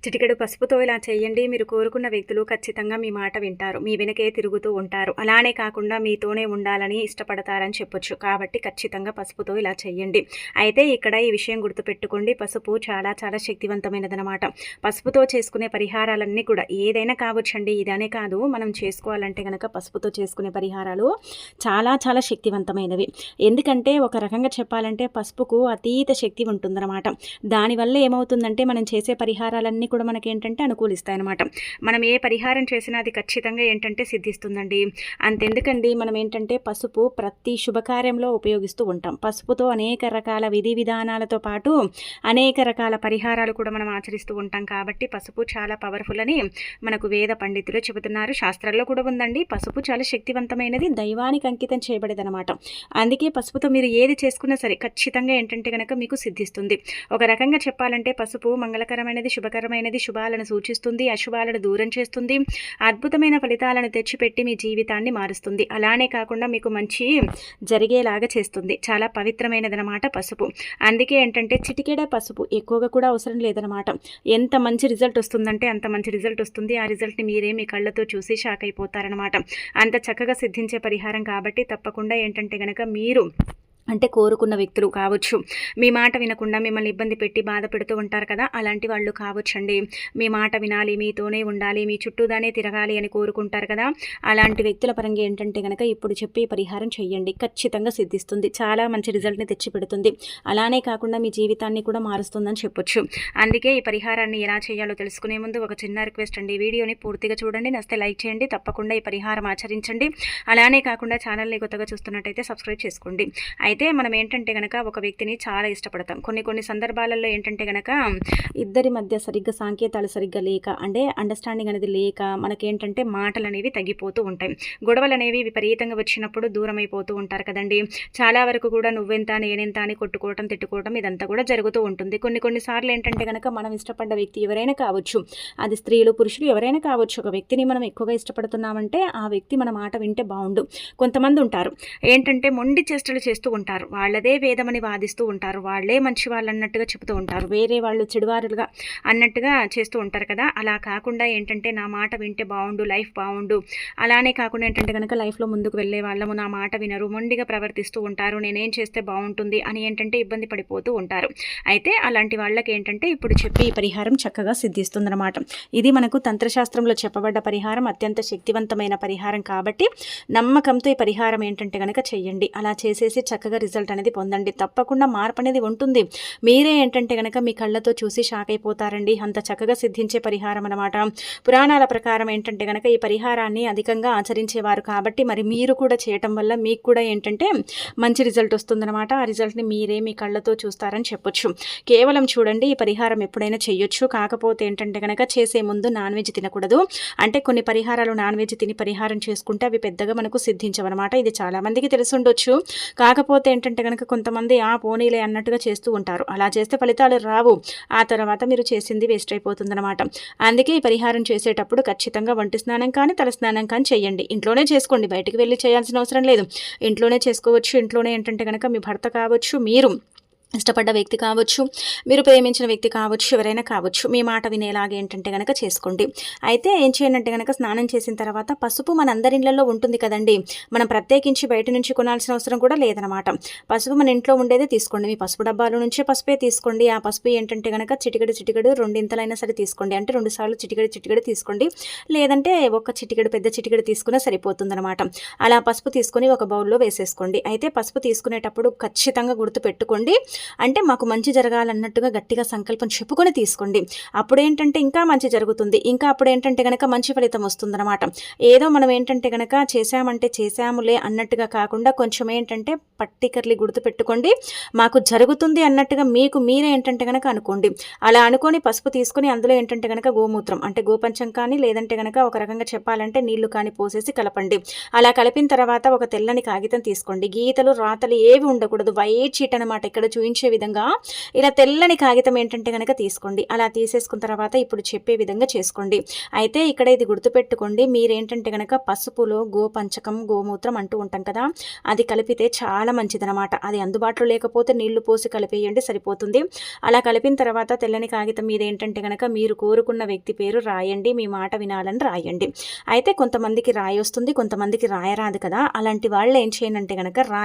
చిటికెడు పసుపుతో ఇలా చేయండి. మీరు కోరుకున్న వ్యక్తులు ఖచ్చితంగా మీ మాట వింటారు. మీ వెనకే తిరుగుతూ ఉంటారు. అలానే కాకుండా మీతోనే ఉండాలని ఇష్టపడతారని చెప్పొచ్చు. కాబట్టి ఖచ్చితంగా పసుపుతో ఇలా చేయండి. అయితే ఇక్కడ ఈ విషయం గుర్తుపెట్టుకోండి. పసుపు చాలా చాలా శక్తివంతమైనదనమాట. పసుపుతో చేసుకునే పరిహారాలన్నీ కూడా ఏదైనా కావచ్చండి. ఇదనే కాదు, మనం చేసుకోవాలంటే గనక పసుపుతో చేసుకునే పరిహారాలు చాలా చాలా శక్తివంతమైనవి. ఎందుకంటే ఒక రకంగా చెప్పాలంటే పసుపుకు అతీత శక్తి ఉంటుందన్నమాట. దానివల్ల ఏమవుతుందంటే మనం చేసే పరిహారాలన్నీ కూడా మనకేంటంటే అనుకూలిస్తాయన్నమాట. మనం ఏ పరిహారం చేసినా అది ఖచ్చితంగా ఏంటంటే సిద్ధిస్తుందండి. అంతెందుకండి, మనం ఏంటంటే పసుపు ప్రతి శుభకార్యంలో ఉపయోగిస్తూ ఉంటాం. పసుపుతో అనేక రకాల విధి విధానాలతో పాటు అనేక రకాల పరిహారాలు కూడా మనం ఆచరిస్తూ ఉంటాం. కాబట్టి పసుపు చాలా పవర్ఫుల్ అని మనకు వేద పండితులు చెబుతున్నారు. శాస్త్రాల్లో కూడా ఉందండి. పసుపు చాలా శక్తివంతమైనది, దైవానికి అంకితం చేయబడేదన్నమాట. అందుకే పసుపుతో మీరు ఏది చేసుకున్నా సరే ఖచ్చితంగా ఏంటంటే కనుక మీకు సిద్ధిస్తుంది. ఒక రకంగా చెప్పాలంటే పసుపు మంగళకరమైనది, శుభకరమైనది, శుభాలను సూచిస్తుంది, అశుభాలను దూరం చేస్తుంది, అద్భుతమైన ఫలితాలను తెచ్చిపెట్టి మీ జీవితాన్ని మారుస్తుంది. అలానే కాకుండా మీకు మంచి జరిగేలాగా చేస్తుంది. చాలా పవిత్రమైనదనమాట పసుపు. అందుకే ఏంటంటే చిటికెడ పసుపు, ఎక్కువగా కూడా అవసరం లేదనమాట. ఎంత మంచి రిజల్ట్ వస్తుందంటే అంత మంచి రిజల్ట్ వస్తుంది. ఆ రిజల్ట్ని మీరే మీ కళ్ళతో చూసి షాక్ అయిపోతారనమాట. అంత చక్కగా సిద్ధించే పరిహారం కాబట్టి తప్పకుండా ఏంటంటే గనక మీరు అంటే కోరుకున్న వ్యక్తులు కావచ్చు, మీ మాట వినకుండా మిమ్మల్ని ఇబ్బంది పెట్టి బాధ పెడుతూ ఉంటారు కదా, అలాంటి వాళ్ళు కావచ్చండి. మీ మాట వినాలి, మీతోనే ఉండాలి, మీ చుట్టూదానే తిరగాలి అని కోరుకుంటారు కదా, అలాంటి వ్యక్తుల పరంగా ఏంటంటే కనుక ఇప్పుడు చెప్పి పరిహారం చేయండి. ఖచ్చితంగా సిద్ధిస్తుంది. చాలా మంచి రిజల్ట్ని తెచ్చిపెడుతుంది. అలానే కాకుండా మీ జీవితాన్ని కూడా మారుస్తుందని చెప్పొచ్చు. అందుకే ఈ పరిహారాన్ని ఎలా చేయాలో తెలుసుకునే ముందు ఒక చిన్న రిక్వెస్ట్ అండి. వీడియోని పూర్తిగా చూడండి, నచ్చితే లైక్ చేయండి, తప్పకుండా ఈ పరిహారం ఆచరించండి. అలానే కాకుండా ఛానల్ని కొత్తగా చూస్తున్నట్టయితే సబ్స్క్రైబ్ చేసుకోండి. అయితే మనం ఏంటంటే గనక ఒక వ్యక్తిని చాలా ఇష్టపడతాం. కొన్ని సందర్భాలలో ఏంటంటే గనక ఇద్దరి మధ్య సరిగ్గా సాంకేతాలు సరిగ్గా లేక, అంటే అండర్స్టాండింగ్ అనేది లేక మనకేంటంటే మాటలు అనేవి తగ్గిపోతూ ఉంటాయి. గొడవలు అనేవి విపరీతంగా వచ్చినప్పుడు దూరం అయిపోతూ ఉంటారు కదండి. చాలా వరకు కూడా నువ్వెంత నేనెంత అని కొట్టుకోవటం, తిట్టుకోవటం ఇదంతా కూడా జరుగుతూ ఉంటుంది. కొన్ని సార్లు ఏంటంటే గనక మనం ఇష్టపడ్డ వ్యక్తి ఎవరైనా కావచ్చు, అది స్త్రీలు పురుషులు ఎవరైనా కావచ్చు, ఒక వ్యక్తిని మనం ఎక్కువగా ఇష్టపడుతున్నామంటే ఆ వ్యక్తి మన మాట వింటే బాగుండు. కొంతమంది ఉంటారు ఏంటంటే మొండి చేష్టలు చేస్తూ ఉంటారు. వాళ్ళదే వేదమని వాదిస్తూ ఉంటారు. వాళ్ళే మంచి వాళ్ళు అన్నట్టుగా చెబుతూ ఉంటారు. వేరే వాళ్ళు చెడువారులుగా అన్నట్టుగా చేస్తూ ఉంటారు కదా. అలా కాకుండా ఏంటంటే నా మాట వింటే బాగుండు, లైఫ్ బాగుండు. అలానే కాకుండా ఏంటంటే కనుక లైఫ్లో ముందుకు వెళ్ళే వాళ్ళము నా మాట వినరు, మొండిగా ప్రవర్తిస్తూ ఉంటారు, నేనేం చేస్తే బాగుంటుంది అని ఏంటంటే ఇబ్బంది పడిపోతూ ఉంటారు. అయితే అలాంటి వాళ్ళకి ఏంటంటే ఇప్పుడు చెప్పి ఈ పరిహారం చక్కగా సిద్ధిస్తుందన్నమాట. ఇది మనకు తంత్రశాస్త్రంలో చెప్పబడ్డ పరిహారం, అత్యంత శక్తివంతమైన పరిహారం. కాబట్టి నమ్మకంతో ఈ పరిహారం ఏంటంటే కనుక చెయ్యండి. అలా చేసేసి చక్కగా రిజల్ట్ అనేది పొందండి. తప్పకుండా మార్పు అనేది ఉంటుంది. మీరే ఏంటంటే కనుక మీ కళ్ళతో చూసి షాక్ అయిపోతారండి. అంత చక్కగా సిద్ధించే పరిహారం అనమాట. పురాణాల ప్రకారం ఏంటంటే కనుక ఈ పరిహారాన్ని అధికంగా ఆచరించేవారు. కాబట్టి మరి మీరు కూడా చేయటం వల్ల మీకు కూడా ఏంటంటే మంచి రిజల్ట్ వస్తుందన్నమాట. ఆ రిజల్ట్ని మీరే మీ కళ్ళతో చూస్తారని చెప్పొచ్చు. కేవలం చూడండి, ఈ పరిహారం ఎప్పుడైనా చేయొచ్చు. కాకపోతే ఏంటంటే కనుక చేసే ముందు నాన్ వెజ్ తినకూడదు. అంటే కొన్ని పరిహారాలు నాన్ వెజ్ తిని పరిహారం చేసుకుంటే అవి పెద్దగా మనకు సిద్ధించవన్నమాట. ఇది చాలా మందికి తెలిసి ఉండొచ్చు. కాకపోతే ఏంటంటే కనుక కొంతమంది పోనీలే అన్నట్టుగా చేస్తూ ఉంటారు. అలా చేస్తే ఫలితాలు రావు. ఆ తర్వాత మీరు చేసింది వేస్ట్ అయిపోతుందన్నమాట. అందుకే ఈ పరిహారం చేసేటప్పుడు ఖచ్చితంగా వంటి స్నానం కానీ తల స్నానం కానీ చేయండి. ఇంట్లోనే చేసుకోండి, బయటికి వెళ్ళి చేయాల్సిన అవసరం లేదు. ఇంట్లోనే చేసుకోవచ్చు. ఇంట్లోనే ఏంటంటే కనుక మీ భర్త కావచ్చు, మీరు ఇష్టపడ్డ వ్యక్తి కావచ్చు, మీరు ప్రేమించిన వ్యక్తి కావచ్చు, ఎవరైనా కావచ్చు, మీ మాట వినేలాగా ఏంటంటే కనుక చేసుకోండి. అయితే ఏం చేయండి అంటే కనుక స్నానం చేసిన తర్వాత పసుపు మన అందరి ఇళ్లలో ఉంటుంది కదండి. మనం ప్రత్యేకించి బయట నుంచి కొనాల్సిన అవసరం కూడా లేదనమాట. పసుపు మన ఇంట్లో ఉండేదే తీసుకోండి. మీ పసుపు డబ్బాల నుంచే పసుపే తీసుకోండి. ఆ పసుపు ఏంటంటే కనుక చిటికెడు రెండింతలైనా సరే తీసుకోండి. అంటే 2 సార్లు చిటికెడు తీసుకోండి. లేదంటే ఒక చిటికెడు, పెద్ద చిటికెడు తీసుకున్నా సరిపోతుందన్నమాట. అలా పసుపు తీసుకొని ఒక బౌల్లో వేసేసుకోండి. అయితే పసుపు తీసుకునేటప్పుడు ఖచ్చితంగా గుర్తు పెట్టుకోండి, అంటే మాకు మంచి జరగాలన్నట్టుగా గట్టిగా సంకల్పం చెప్పుకొని తీసుకోండి. అప్పుడు ఏంటంటే ఇంకా మంచి జరుగుతుంది. ఇంకా అప్పుడు ఏంటంటే కనుక మంచి ఫలితం వస్తుందన్నమాట. ఏదో మనం ఏంటంటే కనుక చేశామంటే చేశాములే అన్నట్టుగా కాకుండా కొంచెం ఏంటంటే పర్టికులర్లీ గుర్తుపెట్టుకోండి, మాకు జరుగుతుంది అన్నట్టుగా మీకు మీరే ఏంటంటే కనుక అనుకోండి. అలా అనుకొని పసుపు తీసుకొని అందులో ఏంటంటే కనుక గోమూత్రం అంటే గోపంచం కానీ, లేదంటే కనుక ఒక రకంగా చెప్పాలంటే నీళ్లు కానీ పోసేసి కలపండి. అలా కలిపిన తర్వాత ఒక తెల్లని కాగితం తీసుకోండి. గీతలు రాతలు ఏవి ఉండకూడదు, వైట్ షీట్ అనమాట. ఇక్కడ చూపించే విధంగా ఇలా తెల్లని కాగితం ఏంటంటే కనుక తీసుకోండి. అలా తీసేసుకున్న తర్వాత ఇప్పుడు చెప్పే విధంగా చేసుకోండి. అయితే ఇక్కడ ఇది గుర్తుపెట్టుకోండి, మీరేంటంటే కనుక పసుపులో గోపంచకం, గోమూత్రం అంటూ ఉంటాం కదా, అది కలిపితే చాలా మంచిదనమాట. అది అందుబాటులో లేకపోతే నీళ్లు పోసి కలిపేయండి, సరిపోతుంది. అలా కలిపిన తర్వాత తెల్లని కాగితం మీద ఏంటంటే కనుక మీరు కోరుకున్న వ్యక్తి పేరు రాయండి, మీ మాట వినాలని రాయండి. అయితే కొంతమందికి రాయి వస్తుంది, కొంతమందికి రాయరాదు కదా, అలాంటి వాళ్ళు ఏం చేయనంటే కనుక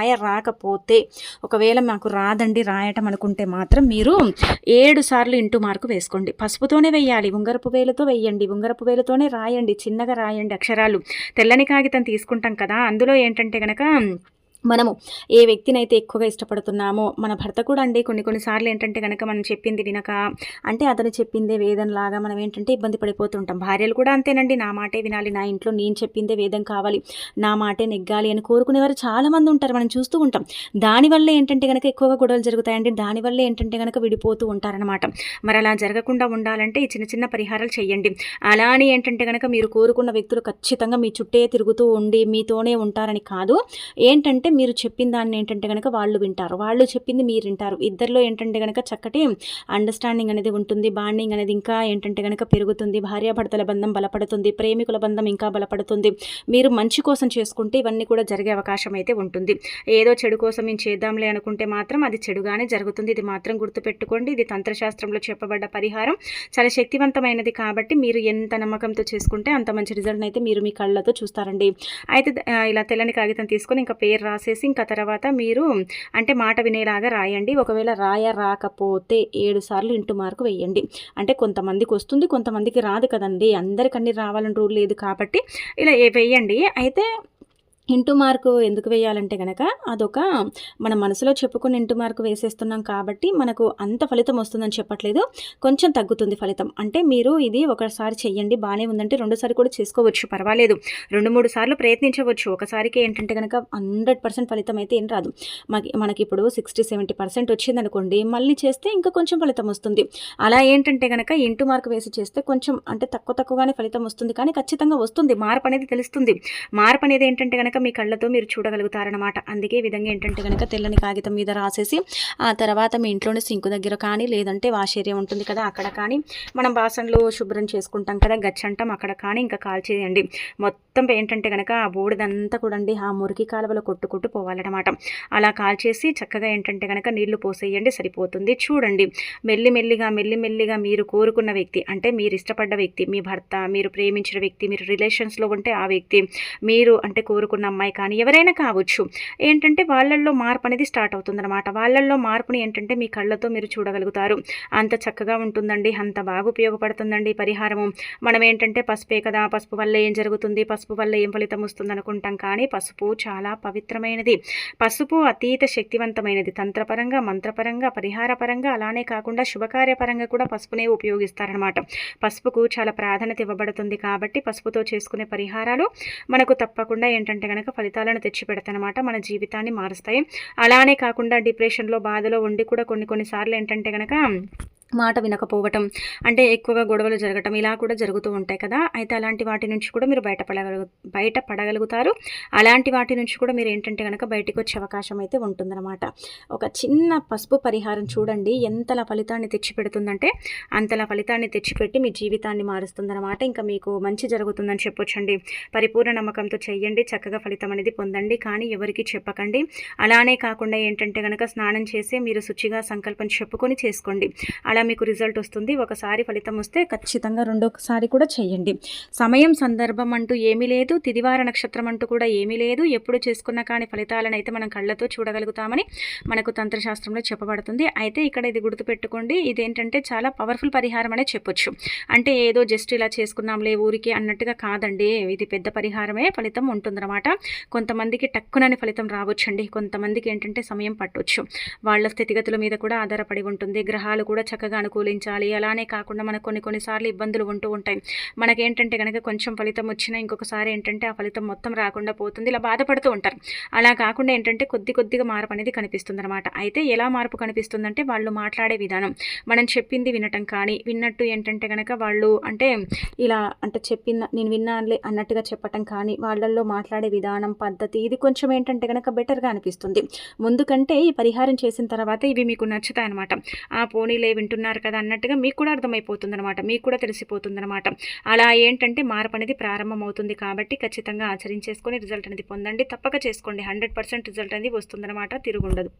రాకపోతే ఒకవేళ మాకు రాదండి రాయటం అనుకుంటే మాత్రం మీరు 7 సార్లు ఇంటూ మార్కు వేసుకోండి. పసుపుతోనే వేయాలి, ఉంగరపు వేలుతో వేయండి, ఉంగరపు వేలుతోనే రాయండి, చిన్నగా రాయండి అక్షరాలు. తెల్లని కాగితం తీసుకుంటాం కదా, అందులో ఏంటంటే కనుక మనము ఏ వ్యక్తినైతే ఎక్కువగా ఇష్టపడుతున్నామో, మన భర్త కూడా అండి కొన్నిసార్లు ఏంటంటే కనుక మనం చెప్పింది వినక, అంటే అతను చెప్పిందే వేదంలాగా మనం ఏంటంటే ఇబ్బంది పడిపోతుంటాం. భార్యలు కూడా అంతేనండి, నా మాటే వినాలి, నా ఇంట్లో నేను చెప్పిందే వేదం కావాలి, నా మాటే నెగ్గాలి అని కోరుకునేవారు చాలామంది ఉంటారు, మనం చూస్తూ ఉంటాం. దానివల్ల ఏంటంటే కనుక ఎక్కువగా గొడవలు జరుగుతాయండి, దానివల్ల ఏంటంటే కనుక విడిపోతూ ఉంటారనమాట. మరి అలా జరగకుండా ఉండాలంటే ఈ చిన్న చిన్న పరిహారాలు చేయండి. అలా అని ఏంటంటే కనుక మీరు కోరుకున్న వ్యక్తులు ఖచ్చితంగా మీ చుట్టే తిరుగుతూ ఉండి మీతోనే ఉంటారని కాదు. ఏంటంటే మీరు చెప్పిన దాన్ని ఏంటంటే కనుక వాళ్ళు వింటారు, వాళ్ళు చెప్పింది మీరు వింటారు. ఇద్దరిలో ఏంటంటే కనుక చక్కటి అండర్స్టాండింగ్ అనేది ఉంటుంది, బాండింగ్ అనేది ఇంకా ఏంటంటే కనుక పెరుగుతుంది, భార్యాభర్తల బంధం బలపడుతుంది, ప్రేమికుల బంధం ఇంకా బలపడుతుంది. మీరు మంచి కోసం చేసుకుంటే ఇవన్నీ కూడా జరిగే అవకాశం అయితే ఉంటుంది. ఏదో చెడు కోసం మేము చేద్దాంలే అనుకుంటే మాత్రం అది చెడుగానే జరుగుతుంది. ఇది మాత్రం గుర్తుపెట్టుకోండి. ఇది తంత్రశాస్త్రంలో చెప్పబడ్డ పరిహారం, చాలా శక్తివంతమైనది. కాబట్టి మీరు ఎంత నమ్మకంతో చేసుకుంటే అంత మంచి రిజల్ట్ అయితే మీరు మీ కళ్ళతో చూస్తారండి. అయితే ఇలా తెల్లని కాగితం తీసుకొని ఇంకా పేరు రాసేసి ఇంకా తర్వాత మీరు అంటే మాట వినేలాగా రాయండి. ఒకవేళ రాకపోతే 7 సార్లు ఇంటూ మార్కు వేయండి. అంటే కొంతమందికి వస్తుంది, కొంతమందికి రాదు కదండి, అందరికన్నీ రావాలని రూల్ లేదు కాబట్టి ఇలా వేయండి. అయితే ఇంటూ మార్కు ఎందుకు వేయాలంటే కనుక అదొక మన మనసులో చెప్పుకుని ఇంటూ మార్కు వేసేస్తున్నాం కాబట్టి మనకు అంత ఫలితం వస్తుందని చెప్పట్లేదు, కొంచెం తగ్గుతుంది ఫలితం. అంటే మీరు ఇది ఒకసారి చెయ్యండి, బాగానే ఉందంటే 2సారి కూడా చేసుకోవచ్చు, పర్వాలేదు. 2-3 సార్లు ప్రయత్నించవచ్చు. ఒకసారికి ఏంటంటే కనుక 100% ఫలితం అయితే ఏం రాదు. మనకి ఇప్పుడు 60-70% వచ్చింది అనుకోండి, మళ్ళీ చేస్తే ఇంకా కొంచెం ఫలితం వస్తుంది. అలా ఏంటంటే కనుక ఇంటూ మార్కు వేసి చేస్తే కొంచెం అంటే తక్కువగానే ఫలితం వస్తుంది, కానీ ఖచ్చితంగా వస్తుంది. మార్పు అనేది తెలుస్తుంది. మార్పు అనేది ఏంటంటే కనుక మీ కళ్ళతో మీరు చూడగలుగుతారనమాట. అందుకే ఈ విధంగా ఏంటంటే కనుక తెల్లని కాగితం మీద రాసేసి ఆ తర్వాత మీ ఇంట్లోనే సింకు దగ్గర కానీ లేదంటే వాష్ ఏరియా ఉంటుంది కదా అక్కడ కానీ, మనం బాసన్లు శుభ్రం చేసుకుంటాం కదా గచ్చంటాం అక్కడ కానీ ఇంకా కాల్చేయండి. మొత్తం ఏంటంటే కనుక ఆ బూడిదంతా కూడా అండి ఆ మురికి కాలువలో కొట్టుకుంటూ పోవాలన్నమాట. అలా కాల్చేసి చక్కగా ఏంటంటే కనుక నీళ్లు పోసేయండి, సరిపోతుంది. చూడండి మెల్లిమెల్లిగా మీరు కోరుకున్న వ్యక్తి, అంటే మీరు ఇష్టపడ్డ వ్యక్తి, మీ భర్త, మీరు ప్రేమించిన వ్యక్తి, మీరు రిలేషన్స్లో ఉంటే ఆ వ్యక్తి, మీరు అంటే కోరుకున్న అమ్మాయి కానీ ఎవరైనా కావచ్చు, ఏంటంటే వాళ్ళల్లో మార్పు అనేది స్టార్ట్ అవుతుందన్నమాట. వాళ్ళల్లో మార్పుని ఏంటంటే మీ కళ్ళతో మీరు చూడగలుగుతారు. అంత చక్కగా ఉంటుందండి, అంత బాగా ఉపయోగపడుతుందండి పరిహారము. మనం ఏంటంటే పసుపే కదా, పసుపు వల్ల ఏం జరుగుతుంది, పసుపు వల్ల ఏం ఫలితం వస్తుంది అనుకుంటాం, కానీ పసుపు చాలా పవిత్రమైనది. పసుపు అతీత శక్తివంతమైనది. తంత్రపరంగా, మంత్రపరంగా, పరిహారపరంగా, అలానే కాకుండా శుభకార్యపరంగా కూడా పసుపునే ఉపయోగిస్తారనమాట. పసుపుకు చాలా ప్రాధాన్యత ఇవ్వబడుతుంది. కాబట్టి పసుపుతో చేసుకునే పరిహారాలు మనకు తప్పకుండా ఏంటంటే కనుక ఫలితాలను తెచ్చిపెడతాయన్నమాట, మన జీవితాన్ని మారుస్తాయి. అలానే కాకుండా డిప్రెషన్లో, బాధలో ఉండి కూడా కొన్నిసార్లు ఏంటంటే కనుక మాట వినకపోవటం, అంటే ఎక్కువగా గొడవలు జరగటం, ఇలా కూడా జరుగుతూ ఉంటాయి కదా. అయితే అలాంటి వాటి నుంచి కూడా మీరు బయటపడగలుగుతారు. అలాంటి వాటి నుంచి కూడా మీరు ఏంటంటే కనుక బయటకు వచ్చే అవకాశం అయితే ఉంటుందన్నమాట. ఒక చిన్న పసుపు పరిహారం చూడండి ఎంతలా ఫలితాన్ని తెచ్చిపెడుతుందంటే అంతలా ఫలితాన్ని తెచ్చిపెట్టి మీ జీవితాన్ని మారుస్తుందన్నమాట. ఇంకా మీకు మంచి జరుగుతుందని చెప్పొచ్చండి. పరిపూర్ణ నమ్మకంతో చేయండి, చక్కగా ఫలితం అనేది పొందండి, కానీ ఎవరికి చెప్పకండి. అలానే కాకుండా ఏంటంటే కనుక స్నానం చేసి మీరు శుచిగా సంకల్పం చెప్పుకొని చేసుకోండి. అలా మీకు రిజల్ట్ వస్తుంది. ఒకసారి ఫలితం వస్తే ఖచ్చితంగా రెండోసారి కూడా చేయండి. సమయం సందర్భం అంటూ ఏమీ లేదు, తిదివార నక్షత్రం అంటూ కూడా ఏమీ లేదు. ఎప్పుడు చేసుకున్నా కానీ ఫలితాలను అయితే మనం కళ్ళతో చూడగలుగుతామని మనకు తంత్రశాస్త్రంలో చెప్పబడుతుంది. అయితే ఇక్కడ ఇది గుర్తుపెట్టుకోండి, ఇదేంటంటే చాలా పవర్ఫుల్ పరిహారం అనే చెప్పొచ్చు. అంటే ఏదో జస్ట్ ఇలా చేసుకున్నాంలే ఊరికి అన్నట్టుగా కాదండి, ఇది పెద్ద పరిహారమే, ఫలితం ఉంటుందన్నమాట. కొంతమందికి టక్కునని ఫలితం రావచ్చండి, కొంతమందికి ఏంటంటే సమయం పట్టవచ్చు. వాళ్ళ స్థితిగతుల మీద కూడా ఆధారపడి ఉంటుంది. గ్రహాలు కూడా చక్కగా చక్కగా అనుకూలించాలి. అలానే కాకుండా మనకు కొన్నిసార్లు ఇబ్బందులు ఉంటూ ఉంటాయి. మనకేంటంటే గనక కొంచెం ఫలితం వచ్చినా ఇంకొకసారి ఏంటంటే ఆ ఫలితం మొత్తం రాకుండా పోతుంది. ఇలా బాధపడుతూ ఉంటారు. అలా కాకుండా ఏంటంటే కొద్దిగా మార్పు అనేది కనిపిస్తుందనమాట. అయితే ఎలా మార్పు కనిపిస్తుందంటే వాళ్ళు మాట్లాడే విధానం. మనం చెప్పింది వినటం కానీ, విన్నట్టు ఏంటంటే గనక వాళ్ళు అంటే ఇలా అంటే నేను విన్నానులే అన్నట్టుగా చెప్పటం కానీ, వాళ్ళల్లో మాట్లాడే విధానం, పద్ధతి ఇది కొంచెం ఏంటంటే గనక బెటర్‌గా అనిపిస్తుంది. ముందు కంటే ఈ పరిహారం చేసిన తర్వాత ఇవి మీకు నచ్చుతాయనమాట. పోనీలే వింటున్నారు కదా అన్నట్టుగా మీకు కూడా అర్థమైపోతుందనమాట. మీకు కూడా తెలిసిపోతుందనమాట. అలా ఏంటంటే మార్పు అనేది ప్రారంభమవుతుంది కాబట్టి ఖచ్చితంగా ఆచరించేసుకొని రిజల్ట్ అనేది పొందండి. తప్పక చేసుకోండి. 100% రిజల్ట్ అనేది వస్తుందనమాట. తిరుగుండదు.